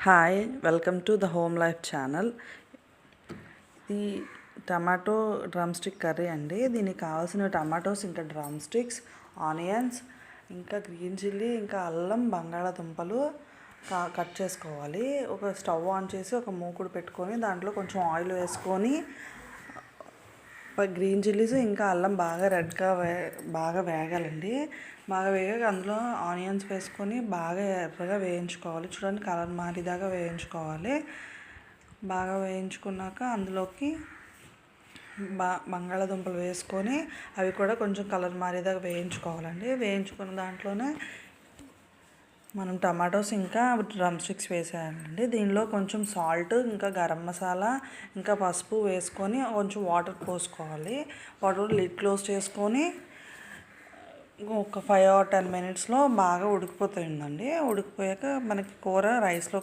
Hi welcome to the home life channel. ఈ tomato drum stick curry అండి. దీనికి కావాల్సిన టమాటోస్, ఇంకా డ్రమ్ స్టిక్స్, ఆనియన్స్, ఇంకా గ్రీన్ చిల్లీ, ఇంకా అల్లం, బంగాళాదుంపలు కట్ చేసుకోవాలి. ఒక స్టవ్ ఆన్ చేసి ఒక మూకుడు పెట్టుకొని దాంట్లో కొంచెం ఆయిల్ వేసుకొని గ్రీన్ చిల్లీస్ ఇంకా అల్లం బాగా రెడ్గా బాగా వేగాలండి. బాగా వేగాక అందులో ఆనియన్స్ వేసుకొని బాగా ఎర్రగా వేయించుకోవాలి. చూడండి, కలర్ మారేదాకా వేయించుకోవాలి. బాగా వేయించుకున్నాక అందులోకి బంగాళాదుంపలు వేసుకొని అవి కూడా కొంచెం కలర్ మారేదాకా వేయించుకోవాలండి. వేయించుకున్న దాంట్లోనే మనం టమాటోస్ ఇంకా డ్రమ్ స్టిక్స్ వేసేయాలండి. దీనిలో కొంచెం సాల్ట్, ఇంకా గరం మసాలా, ఇంకా పసుపు వేసుకొని కొంచెం వాటర్ పోసుకోవాలి. వాటర్ లిడ్ క్లోజ్ చేసుకొని ఒక 5 or 10 minutes బాగా ఉడికిపోతుందండి. ఉడికిపోయాక మనకి కూర రైస్లో